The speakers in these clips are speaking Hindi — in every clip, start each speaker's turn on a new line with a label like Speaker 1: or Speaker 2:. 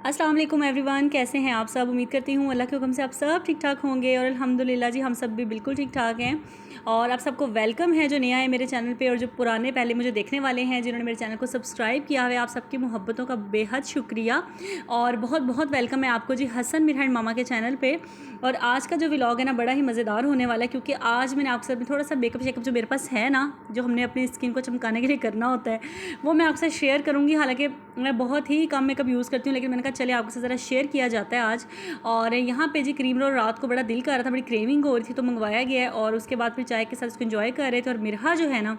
Speaker 1: अस्सलाम वालेकुम एवरीवन, कैसे हैं आप सब। उम्मीद करती हूँ अल्लाह के हुक्म से आप सब ठीक ठाक होंगे और अल्हम्दुलिल्लाह जी हम सब भी बिल्कुल ठीक ठाक हैं। और आप सबको वेलकम है जो नया है मेरे चैनल पे, और जो पुराने पहले मुझे देखने वाले हैं जिन्होंने मेरे चैनल को सब्सक्राइब किया है, आप सबकी मोहब्बतों का बेहद शुक्रिया और बहुत बहुत वेलकम है आपको जी हसन मिरान मामा के चैनल पे। और आज का जो व्लॉग है ना बड़ा ही मज़ेदार होने वाला है, क्योंकि आज मैंने आपके साथ थोड़ा सा मेकअप शेकअप जो मेरे पास है ना, जो हमने अपनी स्किन को चमकाने के लिए करना होता है, वो मैं आपसे शेयर करूँगी। हालांकि मैं बहुत ही कम मेकअप यूज़ करती हूँ, लेकिन मैंने कहा चले आपके साथ ज़रा शेयर किया जाता है आज। और यहाँ पे जी क्रीम रोल रात को बड़ा दिल कर रहा था, बड़ी क्रेविंग हो रही थी, तो मंगवाया गया है। और उसके बाद फिर चाय के साथ उसको इन्जॉय कर रहे थे। और मिरहा जो है ना,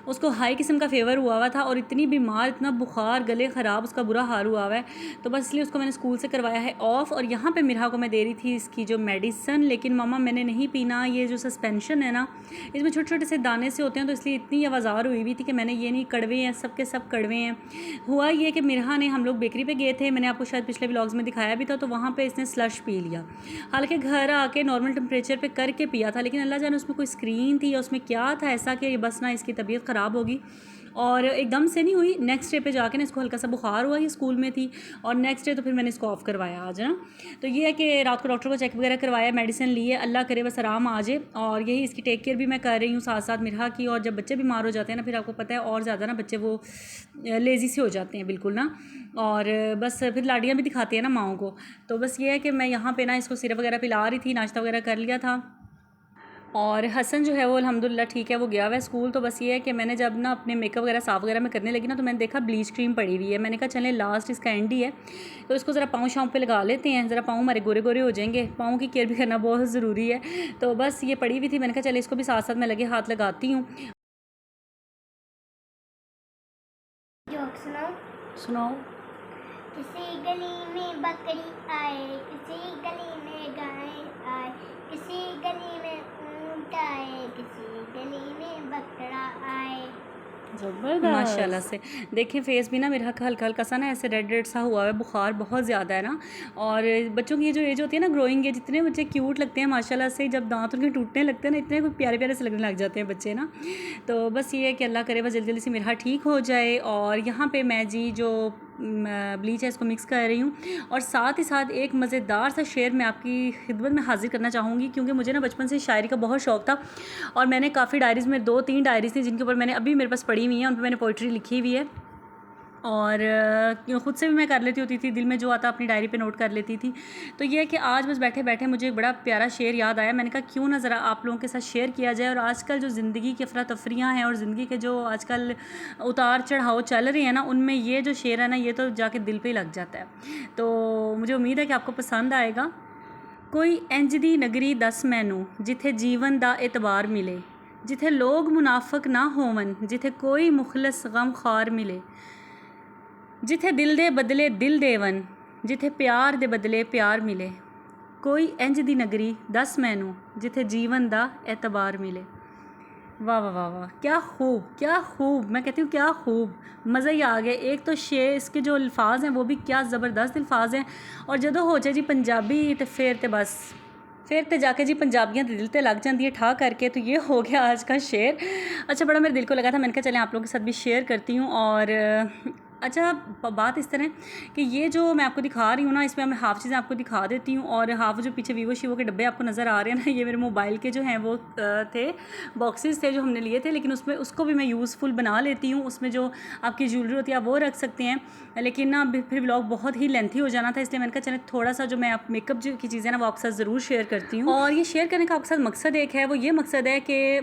Speaker 1: उसको हाई किस्म का फ़ीवर हुआ था और इतनी बीमार, इतना बुखार, गले ख़राब, उसका बुरा हाल हुआ है। तो बस इसलिए उसको मैंने स्कूल से करवाया है ऑफ़। और यहाँ पे मिरहा को मैं दे रही थी इसकी जो मेडिसन, लेकिन मामा मैंने नहीं पीना। ये जो सस्पेंशन है ना, इसमें छोटे छोटे से दाने से होते हैं, तो इसलिए इतनी आवाज़ार हुई हुई थी कि मैंने ये नहीं, कड़वे हैं, सब के सब कड़वे हैं। हुआ ये कि मिरहा ने, हम लोग बेकरी पे गए थे, मैंने आपको शायद पिछले व्लॉग्स में दिखाया भी था, तो वहाँ पे इसने स्लश पी लिया। हालांकि घर आके नॉर्मल टेम्परेचर पे करके पिया था, लेकिन अल्लाह जाने उसमें कोई स्क्रीन थी या उसमें क्या था ऐसा कि बस ना इसकी तबीयत ख़राब होगी। और एकदम से नहीं हुई, नेक्स्ट डे पे जाके ना इसको हल्का सा बुखार हुआ, ये स्कूल में थी। और नेक्स्ट डे तो फिर मैंने इसको ऑफ़ करवाया आज ना। तो ये है कि रात को डॉक्टर को चेक वगैरह करवाया, मेडिसिन ली है, अल्लाह करे बस आराम आ जाए। और यही इसकी टेक केयर भी मैं कर रही हूँ साथ साथ मिरहा की। और जब बच्चे बीमार हो जाते हैं ना, फिर आपको पता है और ज़्यादा ना बच्चे वो लेज़ी से हो जाते हैं बिल्कुल ना। और बस फिर लाडियाँ भी दिखाते हैं ना माओं को। तो बस ये है कि मैं यहाँ पे ना इसको सिरप वगैरह पिला रही थी, नाश्ता वगैरह कर लिया था। और हसन जो है वो अल्हम्दुलिल्लाह ठीक है, वो गया हुआ है स्कूल। तो बस ये है कि मैंने जब ना अपने मेकअप वगैरह साफ़ वगैरह में करने लगी ना, तो मैंने देखा ब्लीच क्रीम पड़ी हुई है। मैंने कहा चलें लास्ट इसका एंड ही है, तो इसको ज़रा पाँव शाँव पे लगा लेते हैं, ज़रा पाँव हमारे गोरे गोरे हो जाएंगे। पाँव की केयर भी करना बहुत ज़रूरी है। तो बस ये पड़ी हुई थी, मैंने कहा चले इसको भी साथ साथ मैं लगे हाथ लगाती हूँ। सुनाओ।
Speaker 2: किसी गली में बकरी आए, किसी गली में गाय आए, किसी गली में ऊंट आए, किसी गली में बकरा आए।
Speaker 1: ज़बरदस्त माशाल्लाह से। देखिए फेस भी ना मेरा हल्का हल्का सा ना ऐसे रेड रेड सा हुआ है, बुखार बहुत ज़्यादा है ना। और बच्चों की ये जो एज होती है ना, ग्रोइंग एज, इतने बच्चे क्यूट लगते हैं माशाल्लाह से। जब दांत उनके टूटने लगते हैं ना, इतने प्यारे प्यारे से लगने लग जाते हैं बच्चे ना। तो बस ये है कि अल्लाह करे बस जल्दी जल्दी से मेरा ठीक हो जाए। और यहाँ पर मैं जी जो ब्लीच है इसको मिक्स कर रही हूँ। और साथ ही साथ एक मज़ेदार सा शेर मैं आपकी खिदमत में हाजिर करना चाहूँगी, क्योंकि मुझे ना बचपन से शायरी का बहुत शौक़ था। और मैंने काफ़ी डायरीज़ में 2-3 डायरीज़ थी जिनके ऊपर मैंने अभी मेरे पास पड़ी हुई हैं, उन पर मैंने पोइट्री लिखी हुई है। और ख़ुद से भी मैं कर लेती होती थी, दिल में जो आता अपनी डायरी पे नोट कर लेती थी। तो ये है कि आज बस बैठे बैठे मुझे एक बड़ा प्यारा शेर याद आया। मैंने कहा क्यों ना ज़रा आप लोगों के साथ शेयर किया जाए। और आजकल जो ज़िंदगी की अफरा तफरियाँ हैं और ज़िंदगी के जो आजकल उतार चढ़ाव चल रहे हैं ना, उनमें ये जो शेर है ना, ये तो जाके दिल पे ही लग जाता है। तो मुझे उम्मीद है कि आपको पसंद आएगा। कोई इंज दी नगरी दस मैनू जिथे जीवन दा एतबार मिले, जिथे लोग मुनाफक ना होवन, जिथे कोई मुखलस गम खार मिले, जिथे दिल दे बदले दिल देवन, जिथे प्यार दे बदले प्यार मिले। कोई इंज दी नगरी दस मैनू जिथे जीवन दा एतबार मिले। वाह वाह वाह वाह, क्या खूब, क्या खूब, मैं कहती हूँ क्या खूब, मज़ा ही आ गया। एक तो शेर, इसके जो अल्फाज हैं वो भी क्या ज़बरदस्त अल्फाज हैं। और जदों हो जाए जी पंजाबी तो फिर तो जाके जी पंजाबियां दिल ते लग जाती है ठा करके। तो ये हो गया आज का शेर। अच्छा, बड़ा मेरे दिल को लगा था, मैंने कहा चलें आप लोगों के साथ भी शेयर करती हूँ। और अच्छा, बात इस तरह कि ये जो मैं आपको दिखा रही हूँ ना, इसमें मैं हाफ़ चीज़ें आपको दिखा देती हूँ। और हाफ़ जो पीछे वीवो शीवो के डब्बे आपको नज़र आ रहे हैं ना, ये मेरे मोबाइल के जो हैं वो थे, बॉक्सेस थे जो हमने लिए थे। लेकिन उसमें उसको भी मैं यूज़फुल बना लेती हूँ। उसमें जो आपकी ज्वेलरी होती है आप वो रख सकते हैं। लेकिन ना फिर व्लॉग बहुत ही लेंथी हो जाना था, इसलिए मैंने कहा चले थोड़ा सा जो मैं आप मेकअप जो की चीज़ें ना वो आपके साथ ज़रूर शेयर करती हूँ। और ये शेयर करने का आपके साथ मकसद एक है, वो ये मकसद है कि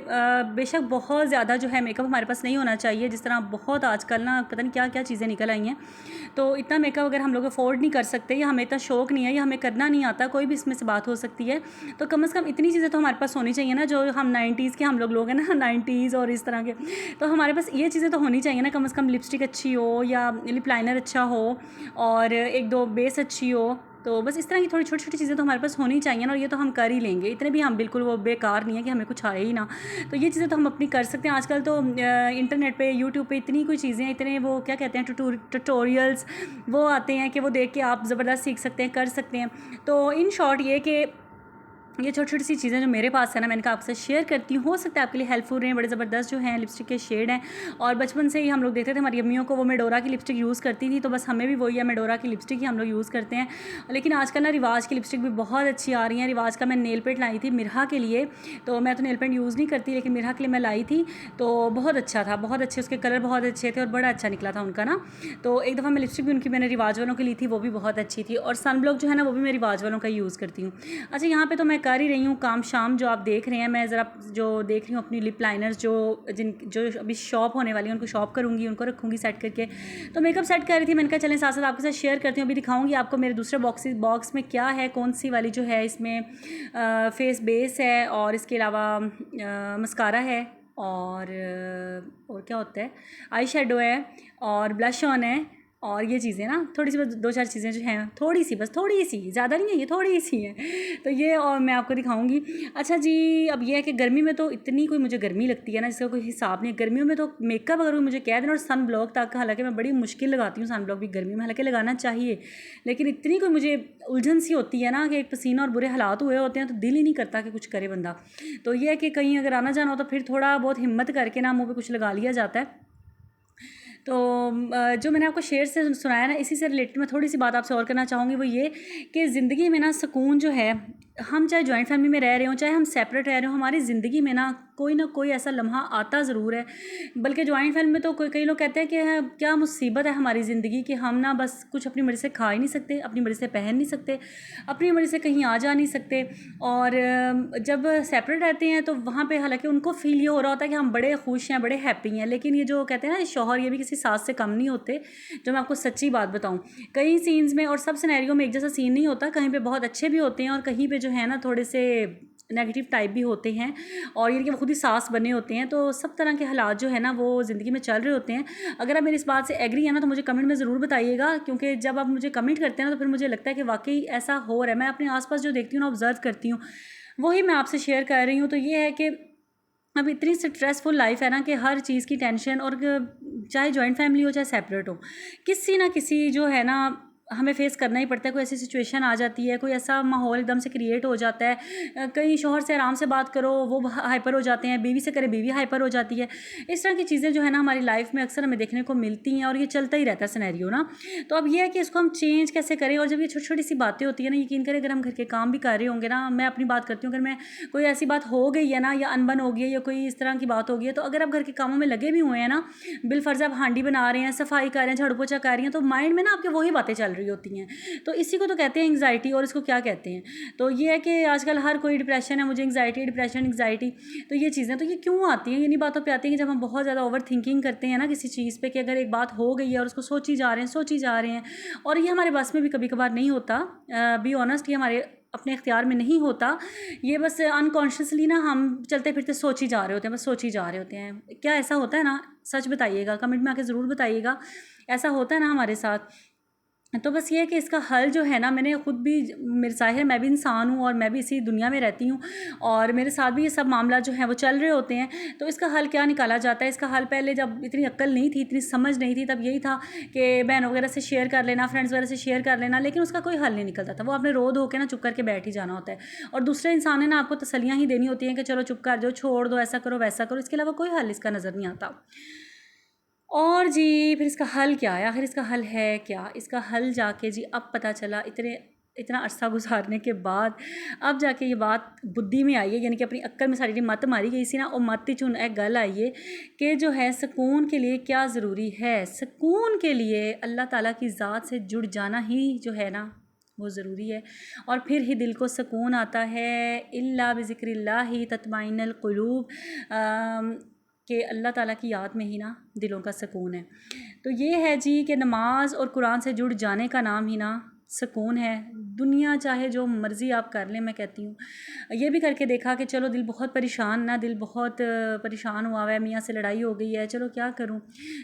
Speaker 1: बेशक बहुत ज़्यादा जो है मेकअप हमारे पास नहीं होना चाहिए। जिस तरह बहुत आजकल ना पता नहीं क्या क्या चीज़ें निकल आई हैं, तो इतना मेकअप अगर हम लोग अफोर्ड नहीं कर सकते, या हमें इतना शौक़ नहीं है, या हमें करना नहीं आता, कोई भी इसमें से बात हो सकती है, तो कम से कम इतनी चीज़ें तो हमारे पास होनी चाहिए ना। जो हम 90s के हम लोग हैं ना, 90s और इस तरह के, तो हमारे पास ये चीज़ें तो होनी चाहिए ना। कम से कम लिपस्टिक अच्छी हो, या लिप लाइनर अच्छा हो, और एक दो बेस अच्छी हो। तो बस इस तरह की थोड़ी छोटी छोटी चीज़ें तो हमारे पास होनी चाहिए ना। और ये तो हम कर ही लेंगे, इतने भी हम बिल्कुल वो बेकार नहीं है कि हमें कुछ आए ही ना। तो ये चीज़ें तो हम अपनी कर सकते हैं। आजकल तो इंटरनेट पे, यूट्यूब पे इतनी कोई चीज़ें, इतने वो क्या कहते हैं ट्यूटोरियल्स वो आते हैं कि वो देख के आप ज़बरदस्त सीख सकते हैं, कर सकते हैं। तो इन शॉर्ट ये कि ये छोटी छोटी सी चीज़ें जो मेरे पास है ना, मैंने कहा आपसे शेयर करती हूँ, हो सकता है आपके लिए हेल्पफुल रहें। बड़े ज़बरदस्त जो हैं लिपस्टिक के शेड हैं, और बचपन से ही हम लोग देखते थे हमारी अम्मियों को वो मेडोरा की लिपस्टिक यूज़ करती थी, तो बस हमें भी वही है, मेडोरा की लिपस्टिक ही हम लोग यूज़ करते हैं। लेकिन आजकल ना रिवाज की लिपस्टिक भी बहुत अच्छी आ रही हैं। रिवाज का मैं नेल पेंट लाई थी मिरहा के लिए, तो मैं तो नेल पेंट यूज़ नहीं करती, लेकिन मिरहा के लिए मैं लाई थी, तो बहुत अच्छा था, बहुत अच्छे उसके कलर बहुत अच्छे थे और बड़ा अच्छा निकला था उनका ना। तो एक दफ़ा मैं लिपस्टिक भी उनकी मैंने रिवाज वालों की ली थी, वो भी बहुत अच्छी थी। और सन ब्लॉक जो है ना, वो भी मैं रिवाज वालों का यूज़ करती हूँ। अच्छा, यहाँ पे तो मैं कर ही रही हूँ काम शाम, जो आप देख रहे हैं, मैं ज़रा जो देख रही हूँ अपनी लिप लाइनर्स जो अभी शॉप होने वाली है, उनको शॉप करूँगी, उनको रखूँगी सेट करके। तो मेकअप सेट कर रही थी, मैंने कहा चलें साथ साथ आपके साथ शेयर करती हूँ। अभी दिखाऊँगी आपको मेरे दूसरे बॉक्स में क्या है, कौन सी वाली जो है इसमें फेस बेस है, और इसके अलावा मस्कारा है, और क्या होता है, आई शेडो है, और ब्लश ऑन है, और ये चीज़ें ना थोड़ी सी बस 2-4 चीज़ें जो हैं, थोड़ी सी बस, थोड़ी सी, ज़्यादा नहीं है, ये थोड़ी सी है। तो ये और मैं आपको दिखाऊंगी। अच्छा जी, अब ये है कि गर्मी में तो इतनी कोई मुझे गर्मी लगती है ना, जिसका कोई हिसाब नहीं है। गर्मियों में तो मेकअप अगर मुझे कह देना, और सन ब्लॉक तक, हालांकि मैं बड़ी मुश्किल लगाती हूँ सन ब्लॉक भी गर्मी में, हालांकि लगाना चाहिए, लेकिन इतनी कोई मुझे उलझन सी होती है ना कि एक पसीना और बुरे हालात हुए होते हैं, तो दिल ही नहीं करता कि कुछ करे बंदा। तो ये है कि कहीं अगर आना जाना हो तो फिर थोड़ा बहुत हिम्मत करके ना मुँह पे कुछ लगा लिया जाता है। तो जो मैंने आपको शेर से सुनाया ना, इसी से रिलेटेड मैं थोड़ी सी बात आपसे और करना चाहूँगी, वो ये कि ज़िंदगी में ना सुकून जो है, हम चाहे जॉइंट फैमिली में रह रहे हों, चाहे हम सेपरेट रह रहे हों, हमारी ज़िंदगी में ना कोई ऐसा लम्हा आता ज़रूर है। बल्कि जॉइंट फैमिली में तो कई लोग कहते हैं कि क्या मुसीबत है हमारी ज़िंदगी कि हम ना बस कुछ अपनी मर्ज़ी से खा ही नहीं सकते, अपनी मर्ज़ी से पहन नहीं सकते, अपनी मर्ज़ी से कहीं आ जा नहीं सकते। और जब सेपरेट रहते हैं तो वहाँ पे हालांकि उनको फ़ील ये हो रहा होता है कि हम बड़े खुश हैं, बड़े हैप्पी हैं, लेकिन ये जो कहते हैं ना शौहर, ये भी किसी सास से कम नहीं होते। जो मैं आपको सच्ची बात बताऊँ, कई सीन्स में और सब सिनेरियो में एक जैसा सीन नहीं होता, कहीं पे बहुत अच्छे भी होते हैं और कहीं पे जो है ना थोड़े से नेगेटिव टाइप भी होते हैं, और ये कि वो खुद ही सास बने होते हैं। तो सब तरह के हालात जो है ना वो ज़िंदगी में चल रहे होते हैं। अगर आप मेरी इस बात से एग्री है ना, तो मुझे कमेंट में ज़रूर बताइएगा, क्योंकि जब आप मुझे कमेंट करते हैं ना, तो फिर मुझे लगता है कि वाकई ऐसा हो रहा है। मैं अपने आसपास जो देखती हूँ ना, ऑब्जर्व करती हूँ, वही मैं आपसे शेयर कर रही हूँ। तो ये है कि अब इतनी स्ट्रेसफुल लाइफ है ना कि हर चीज़ की टेंशन, और चाहे जॉइंट फैमिली हो चाहे सेपरेट हो, किसी ना किसी जो है ना हमें फेस करना ही पड़ता है। कोई ऐसी सिचुएशन आ जाती है, कोई ऐसा माहौल एकदम से क्रिएट हो जाता है। कहीं शौहर से आराम से बात करो वो हाइपर हो जाते हैं, बीवी से करे बीवी हाइपर हो जाती है। इस तरह की चीज़ें जो है ना हमारी लाइफ में अक्सर हमें देखने को मिलती हैं, और ये चलता ही रहता है सिनेरियो ना। तो अब ये है कि इसको हम चेंज कैसे करें। और जब ये छोटी छोटी सी बातें होती है ना, यकीन करें अगर हम घर के काम भी कर रहे होंगे ना, मैं अपनी बात करती हूँ, अगर मैं कोई ऐसी बात हो गई है ना, या अनबन हो गई है, या कोई इस तरह की बात हो गई है, तो अगर आप घर के कामों में लगे भी हुए हैं ना, बिलफर्ज आप हांडी बना रहे हैं, सफाई कर रहे हैं, झाड़ू पोछा कर रही हैं, तो माइंड में ना आपके वही बातें चल रही होती हैं। तो इसी को तो कहते हैं एंग्जाइटी, और इसको क्या कहते हैं। तो ये है कि आजकल हर कोई डिप्रेशन है, मुझे एंग्जाइटी, डिप्रेशन, एंग्जाइटी। तो ये चीज़ें तो ये क्यों आती हैं, इन्हीं बातों पे आती हैं कि जब हम बहुत ज़्यादा ओवर थिंकिंग करते हैं ना किसी चीज़ पे, कि अगर एक बात हो गई है और उसको सोची जा रहे हैं, और ये हमारे बस में भी कभी कभार नहीं होता। बी ऑनेस्ट, ये हमारे अपने इख्तियार में नहीं होता। ये बस अनकॉन्शियसली ना हम चलते फिरते सोच ही जा रहे होते हैं, बस सोच ही जा रहे होते हैं। क्या ऐसा होता है ना? सच बताइएगा, कमेंट में आके ज़रूर बताइएगा, ऐसा होता है ना हमारे साथ? तो बस ये है कि इसका हल जो है ना, मैंने खुद भी, मेरे ज़ाहिर मैं भी इंसान हूँ और मैं भी इसी दुनिया में रहती हूँ, और मेरे साथ भी ये सब मामला जो है वो चल रहे होते हैं। तो इसका हल क्या निकाला जाता है? इसका हल, पहले जब इतनी अक्ल नहीं थी, इतनी समझ नहीं थी, तब यही था कि बहनों वगैरह से शेयर कर लेना, फ्रेंड्स वगैरह से शेयर कर लेना, लेकिन उसका कोई हल नहीं निकलता था। वो आपने रो धो के ना चुप करके बैठ ही जाना होता है, और दूसरे इंसान ने ना आपको तसलियाँ ही देनी होती हैं कि चलो चुप कर जाओ, छोड़ दो, ऐसा करो वैसा करो। इसके अलावा कोई हल इसका नज़र नहीं आता। और जी फिर इसका हल क्या है? आखिर इसका हल है क्या? इसका हल जाके जी अब पता चला, इतना अरसा गुजारने के बाद अब जाके ये बात बुद्धि में आई है, यानी कि अपनी अक्ल में सारी मत मारी गई सी ना, और मत चुन एक गल आई है कि जो है सुकून के लिए क्या ज़रूरी है। सुकून के लिए अल्लाह ताला की ज़ात से जुड़ जाना ही जो है ना वो ज़रूरी है, और फिर ही दिल को सुकून आता है। इल्ला बिज़िक्रिल्लाहि तत्माइनुल क़ुलूब, कि अल्लाह ताला की याद में ही ना दिलों का सुकून है। तो ये है जी कि नमाज और कुरान से जुड़ जाने का नाम ही ना सुकून है। दुनिया चाहे जो मर्ज़ी आप कर लें, मैं कहती हूँ ये भी करके देखा कि चलो दिल बहुत परेशान ना, दिल बहुत परेशान हुआ है, मियाँ से लड़ाई हो गई है, चलो क्या करूँ,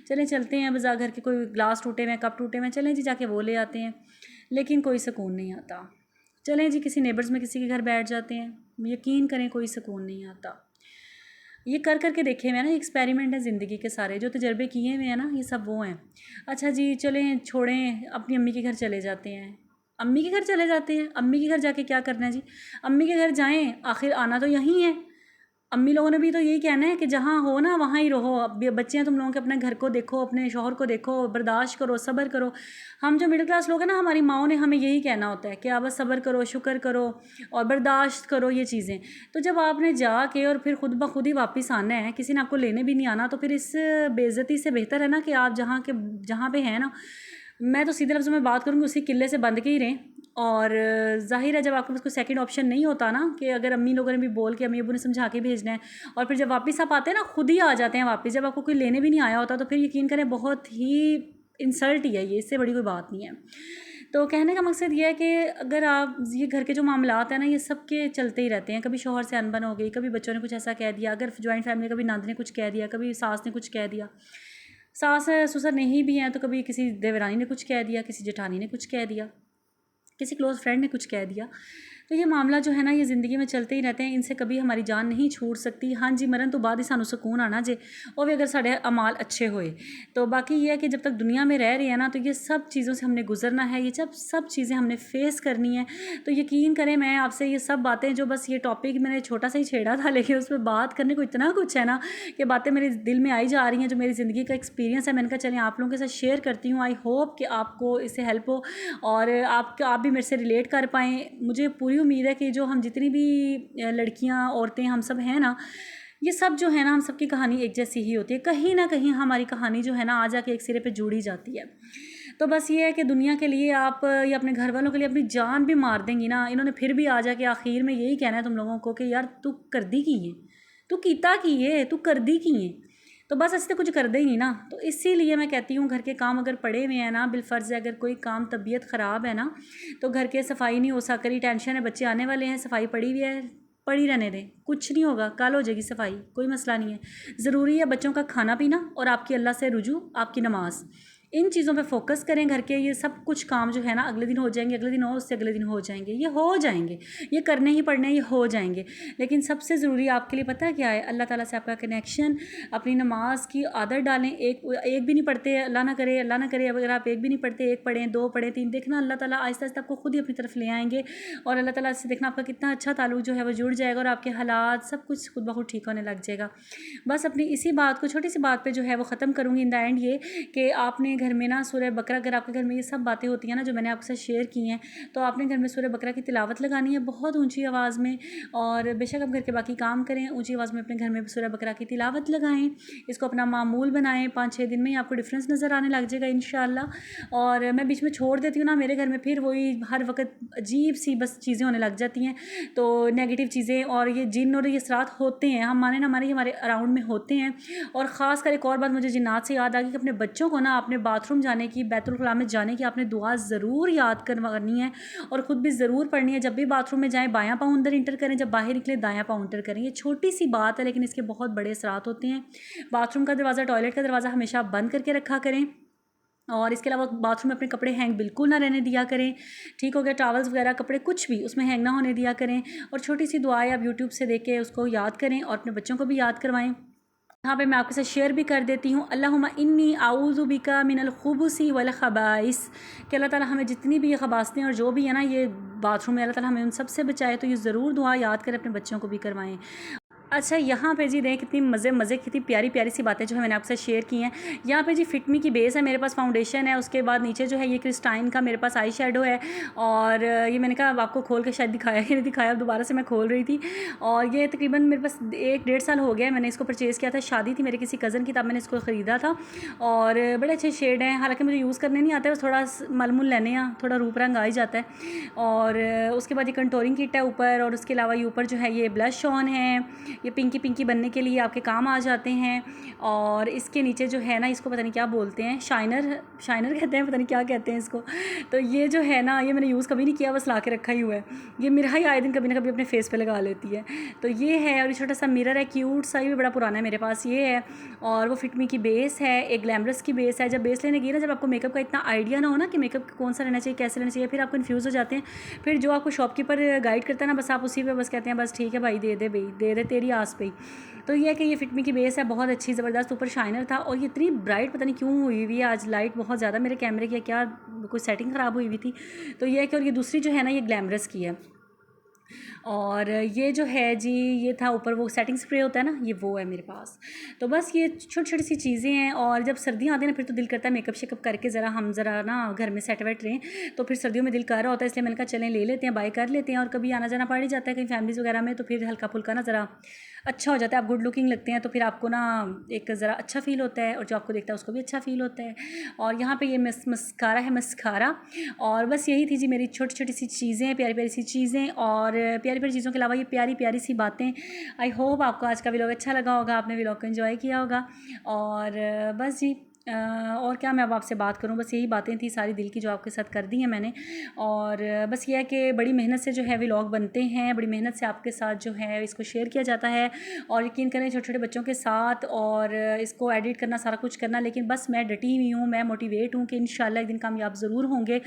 Speaker 1: चलते हैं बाज़ार, घर के कोई ग्लास टूटे हुए, कप टूटे हुए, चलें जी जाके वो ले आते हैं, लेकिन कोई सुकून नहीं आता। चलें जी किसी नेबर्स में किसी के घर बैठ जाते हैं, यकीन करें कोई सुकून नहीं आता। ये कर करके देखे हुए हैं ना, एक्सपेरिमेंट है ज़िंदगी के सारे, जो तजर्बे किए हुए हैं ना, ये सब वो हैं। अच्छा जी चलें, छोड़ें, अपनी अम्मी के घर चले जाते हैं। अम्मी के घर चले जाते हैं। अम्मी के घर जाके क्या करना है जी, अम्मी के घर जाएं, आखिर आना तो यहीं है। अम्मी लोगों ने भी तो यही कहना है कि जहाँ हो ना वहाँ ही रहो। अब बच्चे हैं तुम लोगों के, अपने घर को देखो, अपने शौहर को देखो, बर्दाश्त करो, सब्र करो। हम जो मिडिल क्लास लोग हैं ना, हमारी माओ ने हमें यही कहना होता है कि आप बस सब्र करो, शुक्र करो और बर्दाश्त करो ये चीज़ें। तो जब आपने जाके और फिर खुद ब खुद ही वापस आना है, किसी ने आपको लेने भी नहीं आना, तो फिर इस बेइज्जती से बेहतर है ना कि आप जहाँ पे हैं ना, मैं तो सीधे लफ्ज़ों में बात करूँगी, उसी किले से बंद के ही रहें। और ज़ाहिर है जब आपके पास कोई सेकंड ऑप्शन नहीं होता ना, कि अगर अम्मी लोगों ने भी बोल के, अम्मी अबू ने समझा के भेजना है, और फिर जब वापस आप आते हैं ना, खुद ही आ जाते हैं वापस, जब आपको कोई लेने भी नहीं आया होता, तो फिर यकीन करें बहुत ही इंसल्ट ही है ये, इससे बड़ी कोई बात नहीं है। तो कहने का मकसद ये है कि अगर आप ये घर के जो मामलात हैं ना, ये सब के चलते ही रहते हैं। कभी शौहर से अनबन हो गई, कभी बच्चों ने कुछ ऐसा कह दिया, अगर जॉइंट फैमिली कभी नंद ने कुछ कह दिया, कभी सास ने कुछ कह दिया, सास ससुर नहीं भी हैं तो कभी किसी देवरानी ने कुछ कह दिया, किसी जेठानी ने कुछ कह दिया, किसी क्लोज़ फ्रेंड ने कुछ कह दिया। तो ये मामला जो है ना, ये ज़िंदगी में चलते ही रहते हैं, इनसे कभी हमारी जान नहीं छूट सकती। हाँ जी, मरन तो बाद ही सानू सुकून आना जे, और भी अगर साढ़े अमाल अच्छे होए। तो बाकी ये है कि जब तक दुनिया में रह रहे हैं ना, तो ये सब चीज़ों से हमने गुजरना है, ये सब चीज़ें हमने फेस करनी है। तो यकीन करें, मैं आपसे ये सब बातें, जो बस ये टॉपिक मैंने छोटा सा ही छेड़ा था, लेकिन उस पर बात करने को इतना कुछ है ना कि बातें मेरे दिल में आई जा रही हैं, जो मेरी ज़िंदगी का एक्सपीरियंस है। मैंने कहा चलें आप लोगों के साथ शेयर करती हूँ। आई होप कि आपको इससे हेल्प हो और आप भी मेरे से रिलेट कर पाएँ। मुझे पूरी उम्मीद है कि जो हम जितनी भी लड़कियां, औरतें, हम सब हैं ना, ये सब जो है ना, हम सब की कहानी एक जैसी ही होती है। कहीं ना कहीं हमारी कहानी जो है ना, आ जाके एक सिरे पे जुड़ी जाती है। तो बस ये है कि दुनिया के लिए आप या अपने घर वालों के लिए अपनी जान भी मार देंगी ना, इन्होंने फिर भी आ जाके आखिर में यही कहना है तुम लोगों को कि यार तू कर दी की है, तू कीता की है, तू कर दी की है। तो बस ऐसे तो कुछ कर दे ही नहीं ना। तो इसीलिए मैं कहती हूँ, घर के काम अगर पड़े हुए हैं ना, बिलफर्ज है, अगर कोई काम तबीयत ख़राब है ना, तो घर के सफाई नहीं हो सक रही, टेंशन है, बच्चे आने वाले हैं, सफाई पड़ी हुई है, पड़ी रहने दें, कुछ नहीं होगा, कल हो जाएगी सफाई, कोई मसला नहीं है। ज़रूरी है बच्चों का खाना पीना और आपकी अल्लाह से रुजू, आपकी नमाज़, इन चीज़ों पे फोकस करें। घर के ये सब कुछ काम जो है ना, अगले दिन हो जाएंगे, अगले दिन और उससे अगले दिन हो जाएंगे, ये हो जाएंगे, ये करने ही पड़ने, ये हो जाएंगे। लेकिन सबसे ज़रूरी आपके लिए पता है क्या है? अल्लाह ताला से आपका कनेक्शन। अपनी नमाज की आदत डालें। एक भी नहीं पढ़ते, अल्लाह ना करे, अल्लाह ना करे, अगर आप एक भी नहीं पढ़ते, एक पढ़ें, दो पढ़ें, तीन, देखना अल्लाह ताला आहिस्ता आहिस्ता आपको खुद ही अपनी तरफ ले आएंगे। और अल्लाह ताला से देखना आपका कितना अच्छा ताल्लुक जो है वो जुड़ जाएगा, और आपके हालात सब कुछ खुद ब खुद ठीक होने लग जाएगा। बस अपनी इसी बात को, छोटी सी बात पे जो है वो ख़त्म करूँगी इन द एंड, ये कि आपने घर में ना सूरह बकरा, अगर आपके घर में ये सब बातें होती हैं ना जो मैंने आपके साथ शेयर की हैं, तो आपने घर में सूरह बकरा की तिलावत लगानी है बहुत ऊंची आवाज़ में। और बेशक आप घर के बाकी काम करें, ऊंची आवाज़ में अपने घर में सूरह बकरा की तिलावत लगाएं, इसको अपना मामूल बनाएं। 5-6 दिन में ही आपको डिफरेंस नज़र आने लग जाएगा इंशाल्लाह। और मैं बीच में छोड़ देती हूँ ना, मेरे घर में फिर वही हर वक्त अजीब सी बस चीज़ें होने लग जाती हैं, तो नेगेटिव चीज़ें, और ये जिन और ये असरात होते हैं, हम माने ना हमारे अराउंड में होते हैं। और ख़ास कर एक और बात मुझे जिन्नात से याद आ गई कि अपने बच्चों को ना अपने बाथरूम जाने की, बैतुल खुला में जाने की आपने दुआ ज़रूर याद करवानी है, और ख़ुद भी ज़रूर पढ़नी है। जब भी बाथरूम में जाएं, बायां पाँव अंदर इंटर करें, जब बाहर निकले दायां पाँव इंटर करें। ये छोटी सी बात है, लेकिन इसके बहुत बड़े असरात होते हैं। बाथरूम का दरवाज़ा, टॉयलेट का दरवाज़ा हमेशा बंद करके रखा करें। और इसके अलावा बाथरूम में अपने कपड़े हैंग बिल्कुल ना रहने दिया करें, ठीक हो गया। टॉवल्स वगैरह, कपड़े कुछ भी उसमें हैंग ना होने दिया करें। और छोटी सी दुआएं आप यूट्यूब से देख के उसको याद करें, और अपने बच्चों को भी याद करवाएं। यहाँ पे मैं आपके साथ शेयर भी कर देती हूँ, अल्लाहुम्मा इन्नी आऊज़ु बिका मिनल खुबुसी वल खबाइस, कि अल्लाह ताला हमें जितनी भी ये खबासतें और जो भी है ना ये बाथरूम में, अल्लाह ताला हमें उन सब से बचाए। तो ये ज़रूर दुआ याद करें, अपने बच्चों को भी करवाएं। अच्छा, यहाँ पे जी देख कितनी मज़े कितनी प्यारी प्यारी सी बातें जो है मैंने आपसे शेयर की हैं। यहाँ पे जी फिटमी की बेस है, मेरे पास फाउंडेशन है, उसके बाद नीचे जो है ये क्रिस्टाइन का मेरे पास आई शेडो है। और ये मैंने कहा आपको खोल के शायद दिखाया ही नहीं दिखाया, अब दोबारा से मैं खोल रही थी। और ये तकरीबन मेरे पास 1-1.5 साल हो गया, मैंने इसको परचेज़ किया था, शादी थी मेरे किसी कज़न की, तब मैंने इसको ख़रीदा था। और बड़े अच्छे शेड हैं, हालाँकि मुझे यूज़ करने नहीं आते, बस थोड़ा मलमुल लेने हैं, थोड़ा रूप रंग आ ही जाता है। और उसके बाद ये कंटोरिंग किट है ऊपर, और उसके अलावा ये ऊपर जो है ये ब्लश ऑन है, ये पिंकी बनने के लिए आपके काम आ जाते हैं। और इसके नीचे जो है ना, इसको पता नहीं क्या बोलते हैं, शाइनर कहते हैं, पता नहीं क्या कहते हैं इसको। तो ये जो है ना, ये मैंने यूज़ कभी नहीं किया, बस ला के रखा ही हुआ है। ये मेरा ही आए दिन कभी ना कभी अपने फेस पे लगा लेती है। तो ये है, और ये छोटा सा मिरर है, क्यूट सा, ये भी बड़ा पुराना है मेरे पास, ये है। और वो फिटमी की बेस है, एक ग्लैमरस की बेस है। जब बेस लेने गई ना, जब आपको मेकअप का इतना आइडिया ना हो ना कि मेकअप कौन सा रहना चाहिए, कैसे रहना चाहिए, फिर आप कन्फ्यूज़ हो जाते हैं। फिर जो आपको शॉपकीपर गाइड करता है ना, बस आप उसी पे बस कहते हैं बस ठीक है भाई, दे दे तेरी मेरी आस पे ही। तो ये है कि ये फिटमी की बेस है, बहुत अच्छी ज़बरदस्त, ऊपर शाइनर था और ये इतनी ब्राइट पता नहीं क्यों हुई हुई है आज, लाइट बहुत ज़्यादा मेरे कैमरे की क्या कोई सेटिंग ख़राब हुई हुई थी। तो ये है कि और ये दूसरी जो है ना ये ग्लैमरस की है, और ये जो है जी ये था ऊपर वो सेटिंग स्प्रे होता है ना, ये वो है मेरे पास। तो बस ये छोटी छोटी सी चीज़ें हैं, और जब सर्दियाँ आती हैं ना फिर तो दिल करता है मेकअप शेकअप करके ज़रा हम ज़रा ना घर में सेट वेट रहें। तो फिर सर्दियों में दिल कर रहा होता है, इसलिए मैंने कहा चलें ले लेते हैं, बाय कर लेते हैं। और कभी आना जाना पड़ ही जाता है कहीं फैमिलीज़ वगैरह में, तो फिर हल्का फुल्का ना ज़रा अच्छा हो जाता है। आप गुड लुकिंग लगते हैं तो फिर आपको ना एक ज़रा अच्छा फ़ील होता है, और जो आपको देखता है उसको भी अच्छा फ़ील होता है। और यहाँ पे ये मस्कारा है, मस्कारा। और बस यही थी जी मेरी छोटी छोटी सी चीज़ें, प्यारी प्यारी सी चीज़ें, और प्यारी प्यारी चीज़ों के अलावा ये प्यारी प्यारी सी बातें। आई होप आपको आज का व्लॉग अच्छा लगा होगा, आपने व्लॉग को एंजॉय किया होगा। और बस जी और क्या मैं अब आपसे बात करूं, बस यही बातें थी सारी दिल की जो आपके साथ कर दी हैं मैंने। और बस ये है कि बड़ी मेहनत से जो है व्लॉग बनते हैं, बड़ी मेहनत से आपके साथ जो है इसको शेयर किया जाता है, और यकीन करें छोटे छोटे बच्चों के साथ, और इसको एडिट करना सारा कुछ करना। लेकिन बस मैं डटी हुई हूँ, मैं मोटिवेट हूँ कि इंशाल्लाह एक दिन कामयाब ज़रूर होंगे,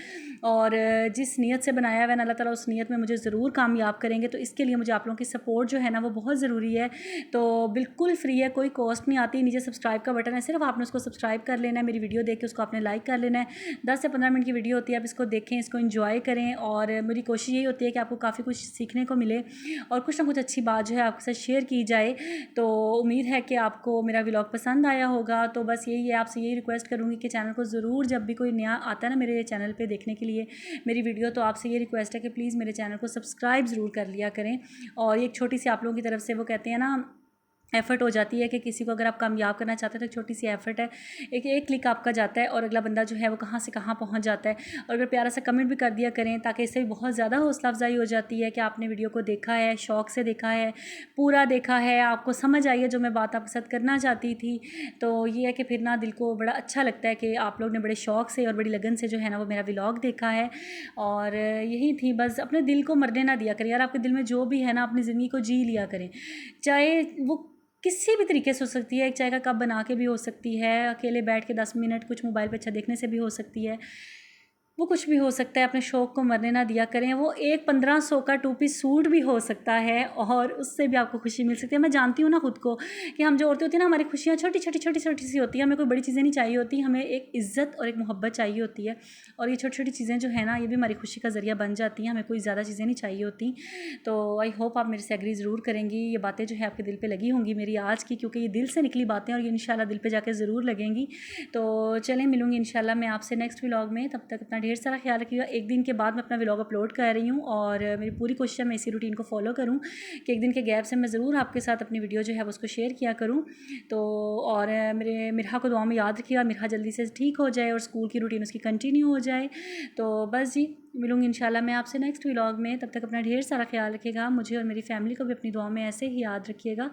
Speaker 1: और जिस नीयत से बनाया हुआ है अल्लाह ताला उस नीयत में मुझे ज़रूर कामयाब करेंगे। तो इसके लिए मुझे आप लोगों की सपोर्ट जो है ना वो बहुत ज़रूरी है। तो बिल्कुल फ्री है, कोई कॉस्ट नहीं आती, नीचे सब्सक्राइब का बटन है, सिर्फ आपने उसको सब्सक्राइब कर लेना है, मेरी वीडियो देख के उसको आपने लाइक कर लेना है। 10 से 15 मिनट की वीडियो होती है, आप इसको देखें, इसको एंजॉय करें। और मेरी कोशिश यही होती है कि आपको काफ़ी कुछ सीखने को मिले और कुछ ना कुछ अच्छी बात जो है आपके साथ शेयर की जाए। तो उम्मीद है कि आपको मेरा व्लॉग पसंद आया होगा। तो बस यही है, आपसे यही रिक्वेस्ट करूँगी कि चैनल को ज़रूर जब भी कोई नया आता है ना मेरे चैनल पर देखने के लिए मेरी वीडियो, तो आपसे ये रिक्वेस्ट है कि प्लीज़ मेरे चैनल को सब्सक्राइब ज़रूर कर लिया करें। और एक छोटी सी आप लोगों की तरफ से वो कहते हैं ना एफ़र्ट हो जाती है कि किसी को अगर आप कामयाब करना चाहते हैं तो एक छोटी सी एफ़र्ट है, एक क्लिक आपका जाता है और अगला बंदा जो है वो कहाँ से कहाँ पहुंच जाता है। और अगर प्यारा सा कमेंट भी कर दिया करें ताकि इससे भी बहुत ज़्यादा हौसला अफजाई हो जाती है कि आपने वीडियो को देखा है, शौक़ से देखा है, पूरा देखा है, आपको समझ आई है जो मैं बात आपके साथ करना चाहती थी। तो ये है कि फिर ना दिल को बड़ा अच्छा लगता है कि आप लोग ने बड़े शौक़ से और बड़ी लगन से जो है ना वो मेरा व्लॉग देखा है। और यही थी, बस अपने दिल को मरने ना दिया करें यार, आपके दिल में जो भी है ना अपनी ज़िंदगी को जी लिया करें, चाहे वो किसी भी तरीके से हो सकती है। एक चाय का कप बना के भी हो सकती है, अकेले बैठ के 10 मिनट कुछ मोबाइल पे अच्छा देखने से भी हो सकती है, वो कुछ भी हो सकता है। अपने शौक़ को मरने ना दिया करें। वो एक 1500 का 2 पीस सूट भी हो सकता है और उससे भी आपको खुशी मिल सकती है। मैं जानती हूँ ना खुद को कि हम जो औरतें होती हैं ना, हमारी खुशियाँ छोटी छोटी सी होती है, हमें कोई बड़ी चीज़ें नहीं चाहिए होती, हमें एक इज़्ज़त और एक मोहब्बत चाहिए होती है। और ये छोटी छोटी चीज़ें जो है ना ये भी हमारी खुशी का ज़रिया बन जाती हैं, हमें कोई ज़्यादा चीज़ें नहीं चाहिए होती। तो आई होप आप मेरे से एग्री ज़रूर करेंगी, ये बातें जो है आपके दिल पर लगी होंगी मेरी आज की, क्योंकि ये दिल से निकली बातें और ये इंशाल्लाह दिल पर जाकर ज़रूर लगेंगी। तो चलें, मिलूँगी इंशाल्लाह मैं आपसे नेक्स्ट व्लॉग में। तब तक अपना ढेर सारा ख्याल रखिएगा। एक दिन के बाद मैं अपना व्लॉग अपलोड कर रही हूँ और मेरी पूरी कोशिश है मैं इसी रूटीन को फॉलो करूँ कि एक दिन के गैप से मैं ज़रूर आपके साथ अपनी वीडियो जो है वो उसको शेयर किया करूँ। तो और मेरे मिरहा को दुआ में याद रखिएगा, मिरहा जल्दी से ठीक हो जाए और स्कूल की रूटीन उसकी कंटिन्यू हो जाए। तो बस जी, मिलूँगी इंशाल्लाह मैं आपसे नेक्स्ट व्लॉग में। तब तक अपना ढेर सारा ख्याल रखिएगा, मुझे और मेरी फैमिली को भी अपनी दुआ में ऐसे ही याद रखिएगा।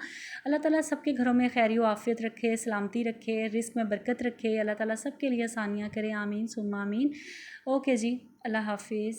Speaker 1: अल्लाह ताला सबके घरों में खैर व आफ़ियत रखे, सलामती रखे, रिस्क में बरकत रखे, अल्लाह ताला सबके लिए आसानियाँ करे, आमीन सुम्मा आमीन। ओके जी, अल्लाह हाफिज़।